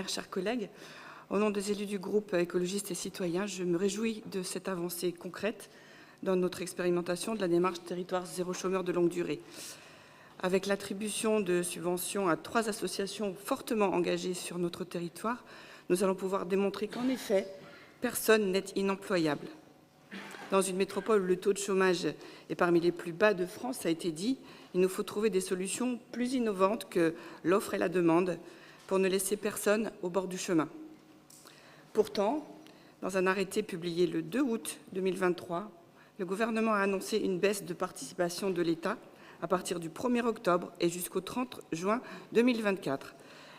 Chers collègues, au nom des élus du groupe écologiste et citoyen, je me réjouis de cette avancée concrète dans notre expérimentation de la démarche territoire zéro chômeur de longue durée. Avec l'attribution de subventions à 3 associations fortement engagées sur notre territoire, nous allons pouvoir démontrer qu'en effet, personne n'est inemployable. Dans une métropole où le taux de chômage est parmi les plus bas de France, ça a été dit, il nous faut trouver des solutions plus innovantes que l'offre et la demande pour ne laisser personne au bord du chemin. Pourtant, dans un arrêté publié le 2 août 2023, le gouvernement a annoncé une baisse de participation de l'État à partir du 1er octobre et jusqu'au 30 juin 2024.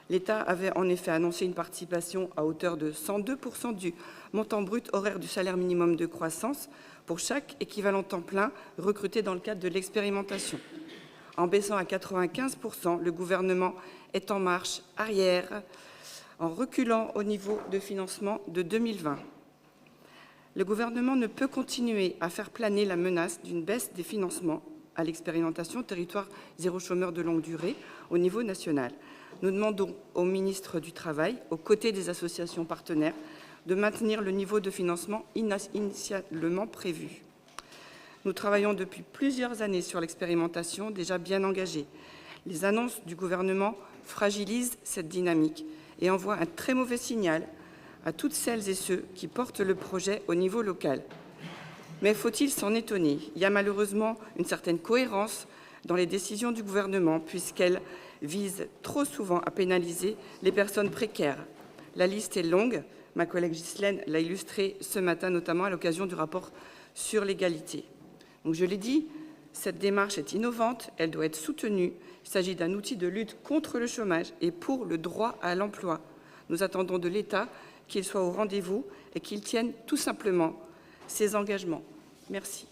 L'État avait en effet annoncé une participation à hauteur de 102% du montant brut horaire du salaire minimum de croissance pour chaque équivalent temps plein recruté dans le cadre de l'expérimentation. En baissant à 95%, le gouvernement est en marche arrière, en reculant au niveau de financement de 2020. Le gouvernement ne peut continuer à faire planer la menace d'une baisse des financements à l'expérimentation territoire zéro chômeur de longue durée au niveau national. Nous demandons au ministre du Travail, aux côtés des associations partenaires, de maintenir le niveau de financement initialement prévu. Nous travaillons depuis plusieurs années sur l'expérimentation déjà bien engagée. Les annonces du gouvernement fragilisent cette dynamique et envoient un très mauvais signal à toutes celles et ceux qui portent le projet au niveau local. Mais faut-il s'en étonner? Il y a malheureusement une certaine cohérence dans les décisions du gouvernement puisqu'elles visent trop souvent à pénaliser les personnes précaires. La liste est longue, ma collègue Ghislaine l'a illustré ce matin, notamment à l'occasion du rapport sur l'égalité. Donc je l'ai dit, cette démarche est innovante, elle doit être soutenue. Il s'agit d'un outil de lutte contre le chômage et pour le droit à l'emploi. Nous attendons de l'État qu'il soit au rendez-vous et qu'il tienne tout simplement ses engagements. Merci.